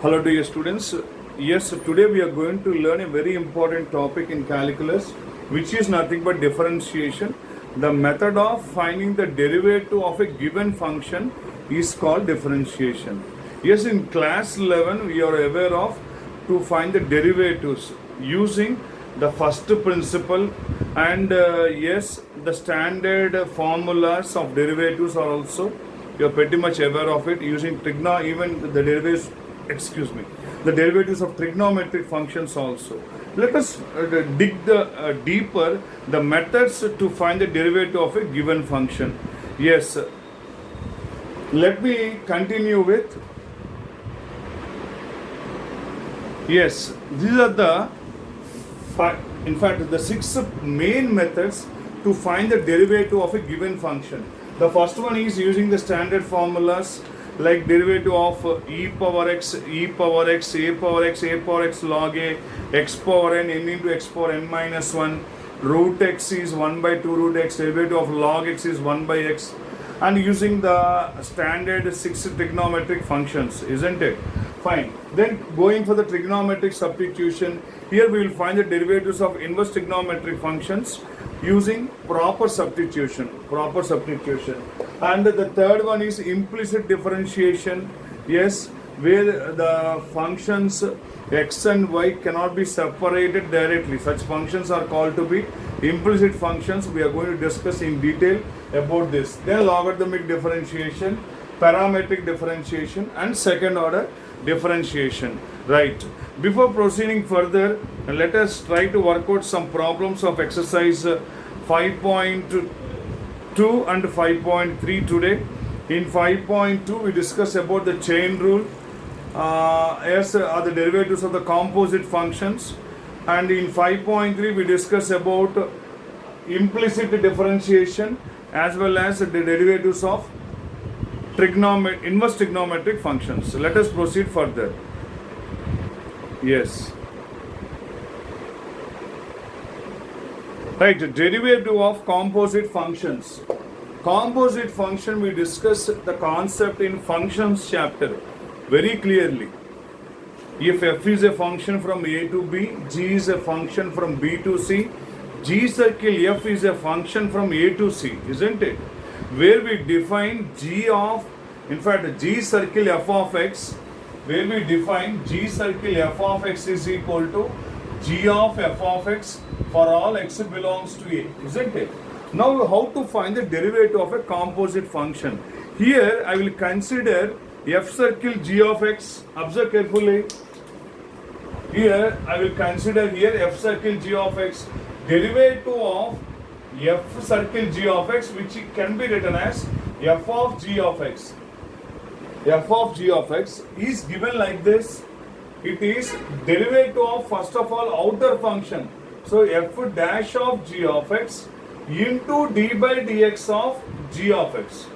Hello dear students. Yes, today we are going to learn a very important topic in calculus, which is nothing but differentiation. The method of finding the derivative of a given function is called differentiation. Yes, in class 11 we are aware of to find the derivatives using the first principle, and yes, the standard formulas of derivatives are also you are pretty much aware of it using even the derivatives, excuse me, the derivatives of trigonometric functions also. Let us dig deeper the methods to find the derivative of a given function. Yes, let me continue with, yes, these are the in fact the six main methods to find the derivative of a given function. The first one is using the standard formulas like derivative of e power x, e power x, a power x, a power x log a, x power n into x power n minus 1, root x is 1 by 2 root x, derivative of log x is 1 by x, and using the standard six trigonometric functions, isn't it? Fine. Then going for the trigonometric substitution, here we will find the derivatives of inverse trigonometric functions using proper substitution. And the third one is implicit differentiation. Yes, where the functions x and y cannot be separated directly. Such functions are called to be implicit functions. We are going to discuss in detail about this. Then logarithmic differentiation, parametric differentiation, and second order differentiation. Right. Before proceeding further, let us try to work out some problems of exercise 5.2 and 5.3 today. In 5.2 we discuss about the chain rule, as are the derivatives of the composite functions, and in 5.3 we discuss about implicit differentiation as well as the derivatives of inverse trigonometric functions. Let us proceed further. Yes. Right, derivative of composite functions. Composite function, we discuss the concept in functions chapter very clearly. If f is a function from a to b, g is a function from b to c, g circle f is a function from a to c, isn't it? Where we define g of, in fact, g circle f of x, where we define g circle f of x is equal to g of f of x for all x belongs to a, isn't it? Now, how to find the derivative of a composite function? Here, I will consider f circle g of x. Observe carefully. Here, I will consider here f circle g of x, derivative of f circle g of x, which can be written as f of g of x. F of g of x is given like this. It is derivative of, first of all, outer function. So f dash of g of x into d by dx of g of x.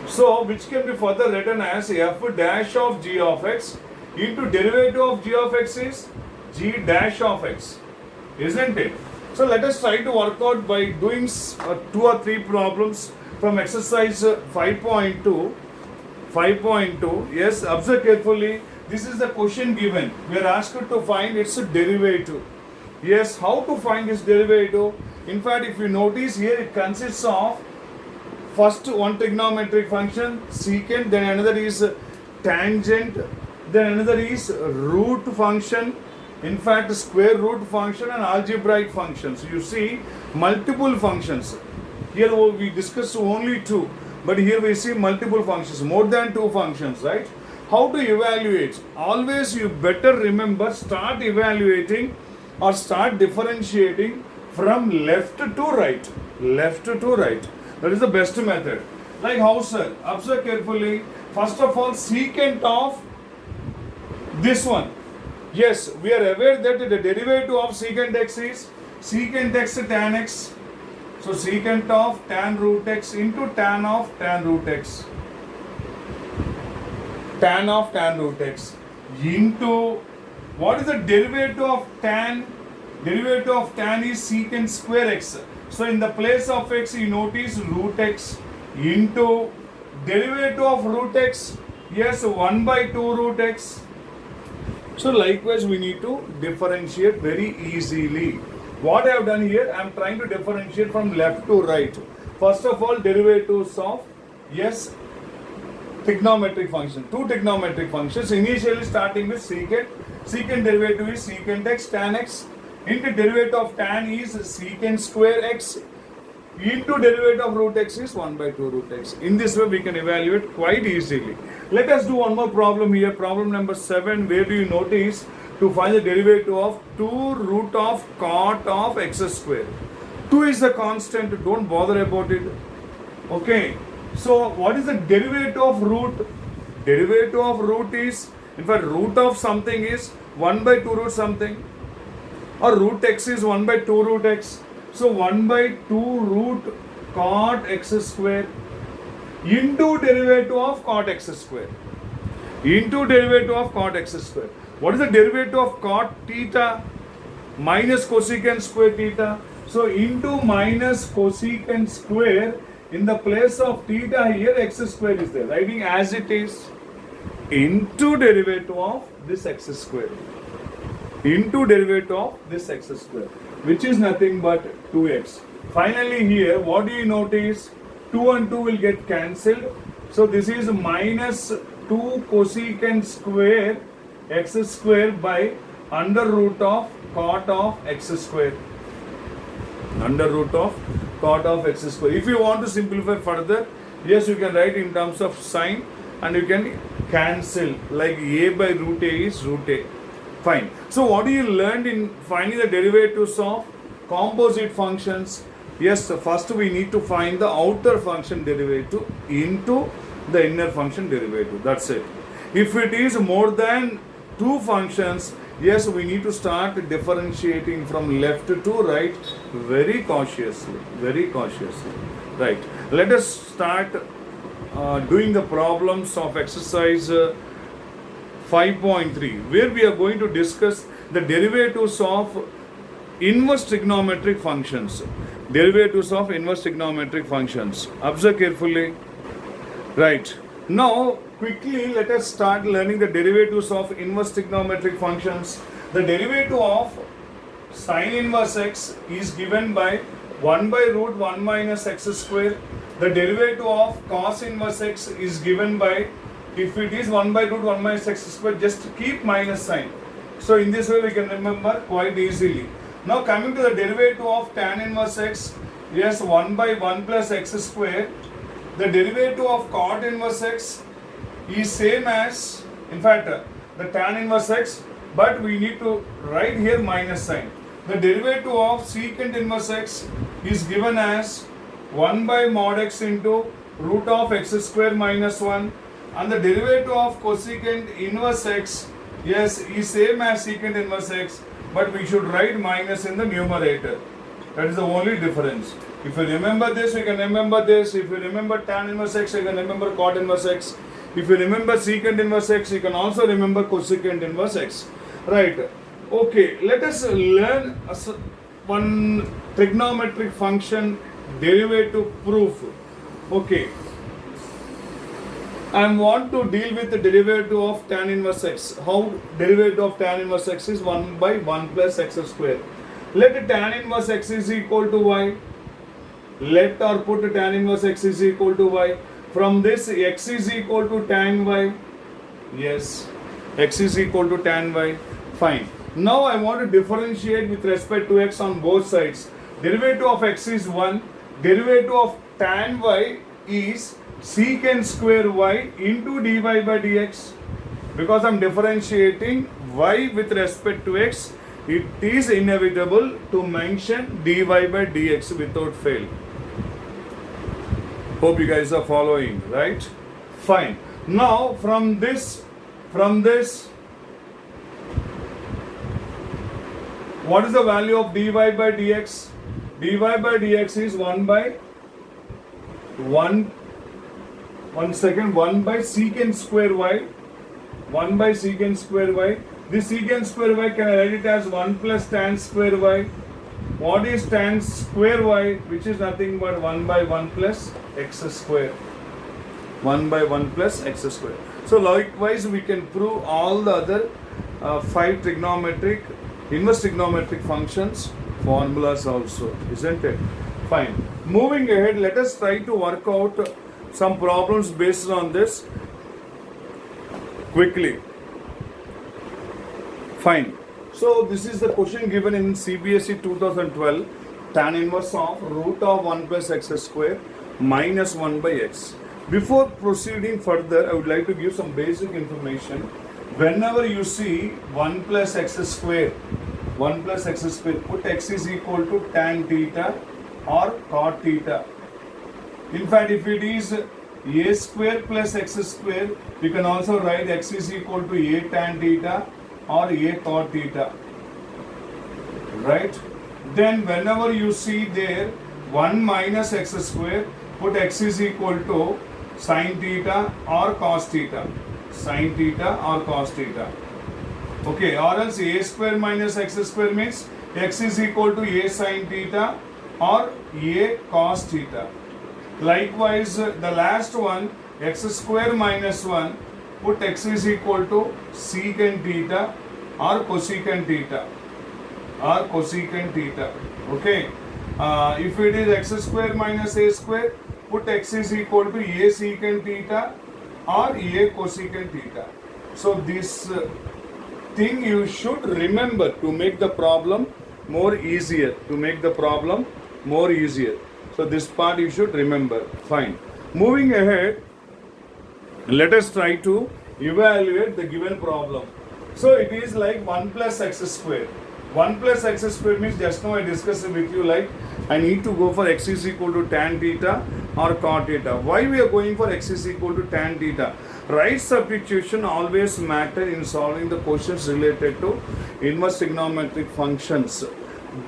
So which can be further written as f dash of g of x into derivative of g of x is g dash of x, isn't it? So let us try to work out by doing 2 or 3 problems from exercise 5.2. Yes, observe carefully. This is the question given. We are asked to find its derivative. Yes, how to find its derivative? In fact, if you notice here, it consists of first one trigonometric function, secant, then another is tangent, then another is root function, in fact square root function, and algebraic functions. You see multiple functions. Here we discussed only 2, but here we see multiple functions, more than 2 functions, right? How to evaluate? Always you better remember, start evaluating or start differentiating from left to right. Left to right. That is the best method. Like how, sir? Observe carefully. First of all, secant of this one. Yes, we are aware that the derivative of secant x is secant x tan x. So secant of tan root x into tan of tan root x. Tan of tan root x into, what is the derivative of tan? Derivative of tan is secant square x. So in the place of x, you notice root x into derivative of root x Yes, 1 by 2 root x. So likewise we need to differentiate very easily. What I have done here, I am trying to differentiate from left to right. First of all, derivatives of, yes, trigonometric function. Two trigonometric functions, initially starting with secant. Secant derivative is secant x tan x into derivative of tan is secant square x into derivative of root x is 1 by 2 root x. In this way we can evaluate quite easily. Let us do one more problem here. Problem number 7, where do you notice to find the derivative of 2 root of cot of x square. 2 is a constant, don't bother about it. Okay, so what is the derivative of root? Derivative of root is, in fact, root of something is 1 by 2 root something, or root x is 1 by 2 root x. So 1 by 2 root cot x square into derivative of cot x square. Into derivative of cot x square. What is the derivative of cot theta? Minus cosecant square theta. So into minus cosecant square, in the place of theta here x square is there. Writing as it is, into derivative of this x square. Into derivative of this x square, which is nothing but 2x. Finally here, what do you notice? 2 and 2 will get cancelled. So this is minus 2 cosecant square x square by under root of cot of x square. Under root of cot of x square. If you want to simplify further, yes, you can write in terms of sign and you can cancel, like a by root a is root a. Fine. So what do you learned in finding the derivatives of composite functions? Yes, first we need to find the outer function derivative into the inner function derivative. That's it. If it is more than two functions, yes, we need to start differentiating from left to right very cautiously. Very cautiously. Right. Let us start doing the problems of exercise 5.3, where we are going to discuss the derivatives of inverse trigonometric functions. Derivatives of inverse trigonometric functions. Observe carefully. Right. Now, quickly let us start learning the derivatives of inverse trigonometric functions. The derivative of sine inverse x is given by 1 by root 1 minus x square. The derivative of cos inverse x is given by, if it is 1 by root 1 minus x square, just keep minus sign. So in this way we can remember quite easily. Now coming to the derivative of tan inverse x, yes, 1 by 1 plus x square. The derivative of cot inverse x is same as, in fact, the tan inverse x, but we need to write here minus sign. The derivative of secant inverse x is given as 1 by mod x into root of x square minus 1, and the derivative of cosecant inverse x, yes, is same as secant inverse x, but we should write minus in the numerator. That is the only difference. If you remember this, you can remember this. If you remember tan inverse x, you can remember cot inverse x. If you remember secant inverse x, you can also remember cosecant inverse x. Right. Okay, let us learn one trigonometric function derivative proof. Okay. I want to deal with the derivative of tan inverse x. How derivative of tan inverse x is 1 by 1 plus x square. Let tan inverse x is equal to y. Let or put tan inverse x is equal to y. From this, x is equal to tan y. Yes, x is equal to tan y. Fine. Now I want to differentiate with respect to x on both sides. Derivative of x is 1. Derivative of tan y is secant square y into dy by dx. Because I am differentiating y with respect to x, it is inevitable to mention dy by dx without fail. Hope you guys are following, right? Fine. Now from this, what is the value of dy by dx? Dy by dx is 1 by 1 by secant square y. 1 by secant square y. This secant square y, can I write it as 1 plus tan square y? What is tan square y? Which is nothing but 1 by 1 plus x square. 1 by 1 plus x square. So likewise we can prove all the other 5 trigonometric, inverse trigonometric functions formulas also, isn't it? Fine. Moving ahead, let us try to work out some problems based on this quickly. Fine. So this is the question given in CBSE 2012, tan inverse of root of 1 plus x square minus 1 by x. Before proceeding further, I would like to give some basic information. Whenever you see 1 plus x square, put x is equal to tan theta or cot theta. In fact, if it is a square plus x square, you can also write x is equal to a tan theta or a cot theta, right? Then whenever you see there 1 minus x square, put x is equal to sin theta or cos theta, okay, or else a square minus x square means x is equal to a sin theta or a cos theta. Likewise, the last one, x square minus 1, put x is equal to secant theta or cosecant theta, okay. If it is x square minus a square, put x is equal to a secant theta or a cosecant theta. So this thing you should remember to make the problem more easier, So this part you should remember. Fine. Moving ahead, let us try to evaluate the given problem. So it is like 1 plus x square. 1 plus x square means just now I discussed with you, like I need to go for x is equal to tan theta or cot theta. Why we are going for x is equal to tan theta? Right substitution always matter in solving the questions related to inverse trigonometric functions,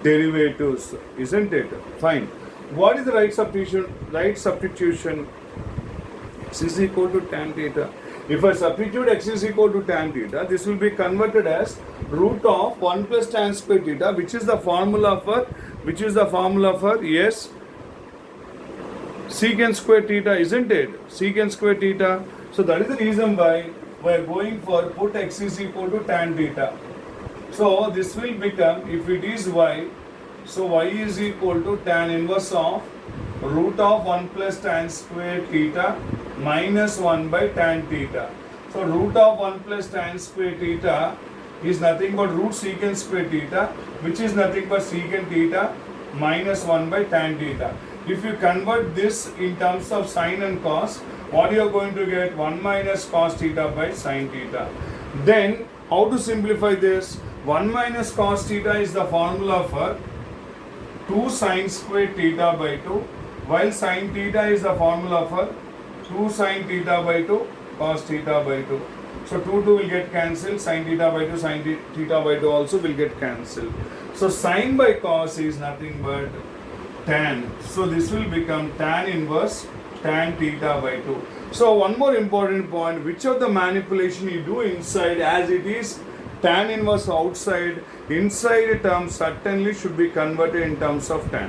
derivatives, isn't it? Fine. What is the right substitution? X is equal to tan theta. If I substitute x is equal to tan theta, this will be converted as root of 1 plus tan square theta, which is the formula for yes, secant square theta, isn't it? Secant square theta. So that is the reason why we are going for put x is equal to tan theta. So this will become, if it is y, so y is equal to tan inverse of root of 1 plus tan square theta minus 1 by tan theta. So root of 1 plus tan square theta is nothing but root secant square theta, which is nothing but secant theta minus 1 by tan theta. If you convert this in terms of sine and cos, what you are going to get? 1 minus cos theta by sine theta. Then how to simplify this? 1 minus cos theta is the formula for 2 sine square theta by 2, while sine theta is the formula for 2 sine theta by 2 cos theta by 2. So 2 will get cancelled, sine theta by 2, sine theta by 2 also will get cancelled. So sine by cos is nothing but tan. So this will become tan inverse tan theta by 2. So one more important point, which of the manipulation you do inside, as it is tan inverse outside, inside term certainly should be converted in terms of tan.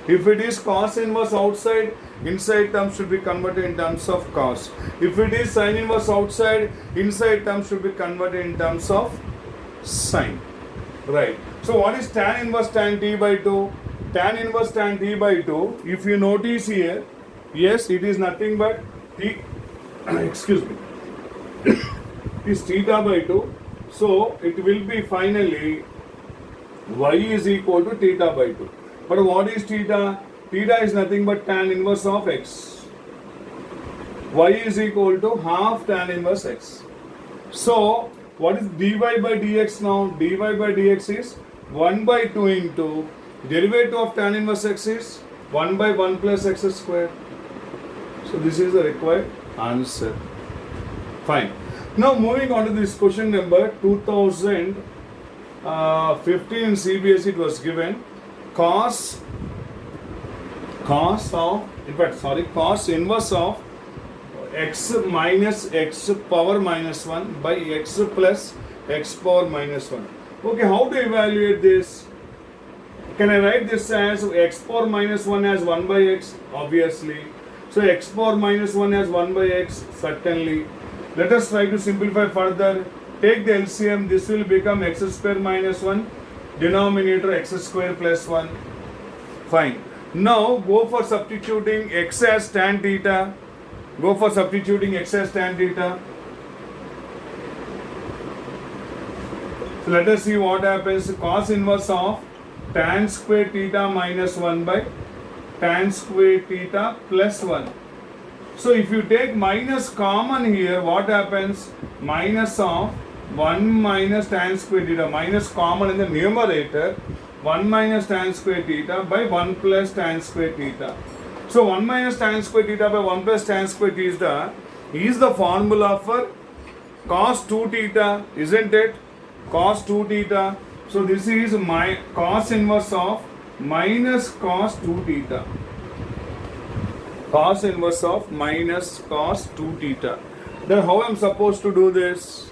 If it is cos inverse outside, inside term should be converted in terms of cos. If it is sin inverse outside, inside term should be converted in terms of sin. Right. So what is tan inverse tan t by 2? Tan inverse tan t by 2, if you notice here, yes, it is nothing but t, excuse me, it is theta by 2. So it will be finally y is equal to theta by 2. But what is theta? Theta is nothing but tan inverse of x. Y is equal to half tan inverse x. So what is dy by dx now? Dy by dx is 1 by 2 into derivative of tan inverse x is 1 by 1 plus x square. So this is the required answer. Fine. Now moving on to this question number 2015 in CBSE, it was given cos inverse of x minus x power minus 1 by x plus x power minus 1. Okay, how to evaluate this? Can I write this as x power minus 1 as 1 by x? Obviously. So x power minus 1 as 1 by x, certainly. Let us try to simplify further. Take the LCM, this will become x square minus 1, denominator x square plus 1. Fine. Now go for substituting x as tan theta. Go for substituting x as tan theta. So let us see what happens. Cos inverse of tan square theta minus 1 by tan square theta plus 1. So if you take minus common here, what happens? Minus of 1 minus tan square theta, minus common in the numerator, 1 minus tan square theta by 1 plus tan square theta. So 1 minus tan square theta by 1 plus tan square theta is the formula for cos 2 theta, isn't it? Cos 2 theta. So this is my cos inverse of minus cos 2 theta. Cos inverse of minus cos 2 theta. Then how am I supposed to do this?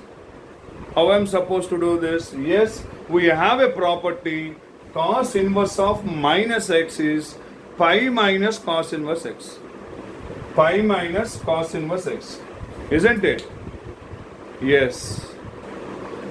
How am I supposed to do this? Yes, we have a property cos inverse of minus x is pi minus cos inverse x. Pi minus cos inverse x. Isn't it? Yes.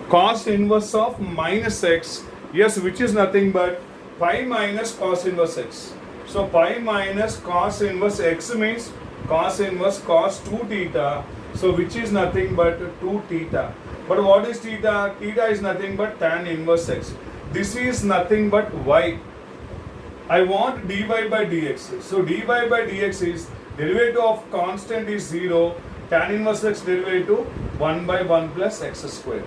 Cos inverse of minus x. Yes, which is nothing but pi minus cos inverse x. So pi minus cos inverse x means cos inverse cos 2 theta. So which is nothing but 2 theta. But what is theta? Theta is nothing but tan inverse x. This is nothing but y. I want dy by dx. So dy by dx is derivative of constant is 0. Tan inverse x derivative 1 by 1 plus x square.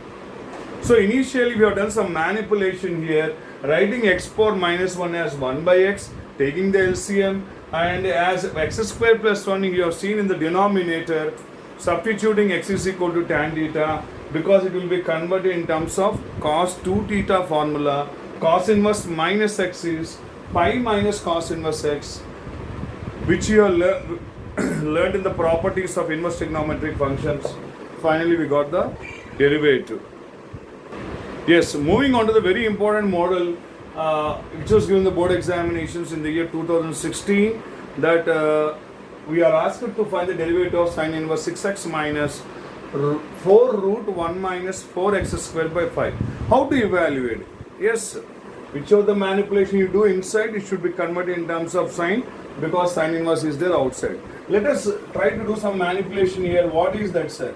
So initially we have done some manipulation here, writing x power minus 1 as 1 by x, taking the LCM, and as x square plus 1 you have seen in the denominator, substituting x is equal to tan theta, because it will be converted in terms of cos 2 theta formula. Cos inverse minus x is pi minus cos inverse x, which you have learned in the properties of inverse trigonometric functions. Finally we got the derivative. Yes, moving on to the very important model which was given the board examinations in the year 2016, that we are asked to find the derivative of sin inverse 6x minus 4 root 1 minus 4x squared by 5. How to evaluate? Yes, whichever the manipulation you do inside, it should be converted in terms of sin, because sin inverse is there outside. Let us try to do some manipulation here. What is that, sir?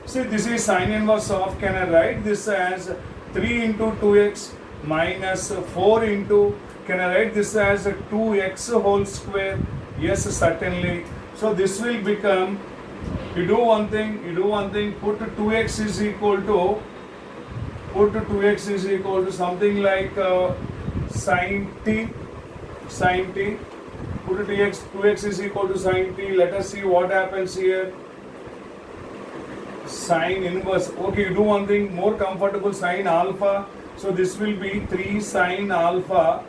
See, this is sin inverse of, can I write this as 3 into 2x minus 4 into, can I write this as 2x whole square? Yes, certainly. So this will become, you do one thing, put 2x is equal to something like sin t, put 2x is equal to sin t. Let us see what happens here. Sin inverse, okay, you do one thing, more comfortable, sin alpha. So this will be 3 sin alpha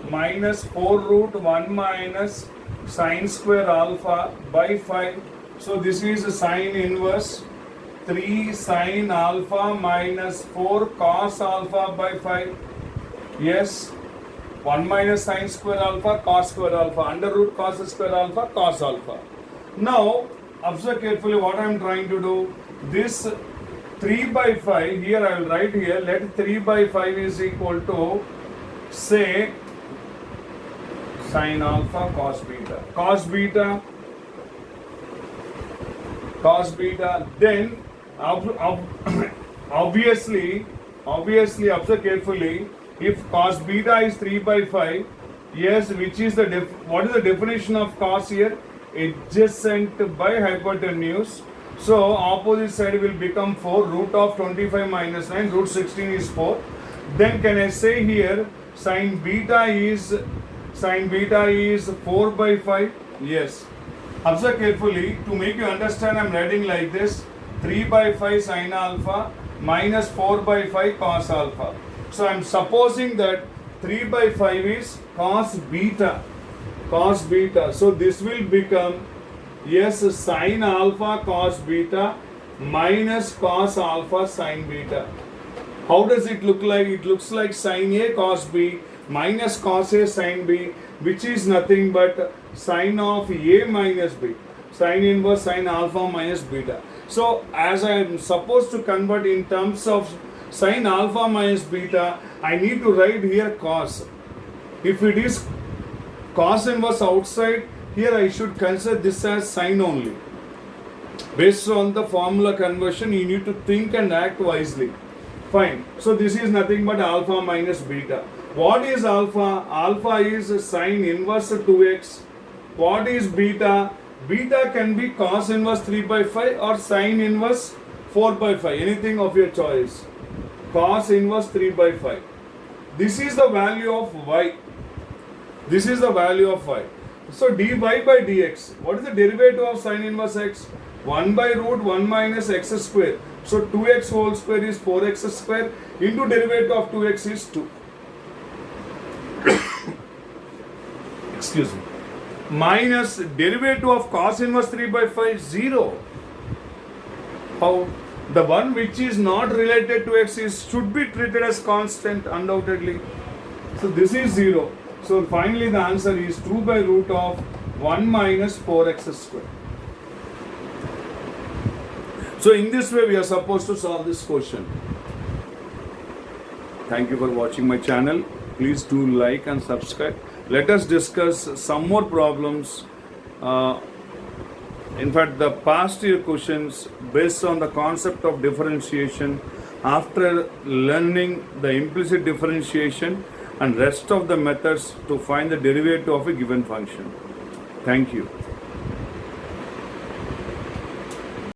minus 4 root 1 minus sin square alpha by 5. So this is sin inverse 3 sin alpha minus 4 cos alpha by 5. Yes, 1 minus sin square alpha cos square alpha, under root cos square alpha cos alpha. Now observe carefully what I am trying to do. This 3 by 5, here I will write here, let 3 by 5 is equal to, say, sin alpha cos beta, then obviously observe carefully, if cos beta is 3 by 5, yes, which is the what is the definition of cos here? Adjacent by hypotenuse. So opposite side will become 4, root of 25 minus 9, root 16 is 4. Then can I say here sin beta is 4 by 5? Yes. Observe carefully, to make you understand I am writing like this, 3 by 5 sin alpha minus 4 by 5 cos alpha. So I am supposing that 3 by 5 is cos beta. So this will become, yes, sin alpha cos beta minus cos alpha sin beta. How does it look like? It looks like sin A cos B minus cos A sin B, which is nothing but sine of A minus B. Sine inverse sine alpha minus beta. So as I am supposed to convert in terms of sine alpha minus beta, I need to write here cos. If it is cos inverse outside, here I should consider this as sine only. Based on the formula conversion, you need to think and act wisely. Fine. So this is nothing but alpha minus beta. What is alpha? Alpha is sine inverse 2x. What is beta? Beta can be cos inverse 3 by 5 or sine inverse 4 by 5. Anything of your choice. Cos inverse 3 by 5. This is the value of y. This is the value of y. So dy by dx. What is the derivative of sine inverse x? 1 by root 1 minus x square. So 2x whole square is 4x square into derivative of 2x is 2. Excuse me. Minus derivative of cos inverse 3 by 5 0. How? The one which is not related to x should be treated as constant undoubtedly. So this is 0. So finally the answer is 2 by root of 1 minus 4x square. So in this way we are supposed to solve this question. Thank you for watching my channel. Please do like and subscribe. Let us discuss some more problems. In fact, the past year questions based on the concept of differentiation after learning the implicit differentiation and rest of the methods to find the derivative of a given function. Thank you.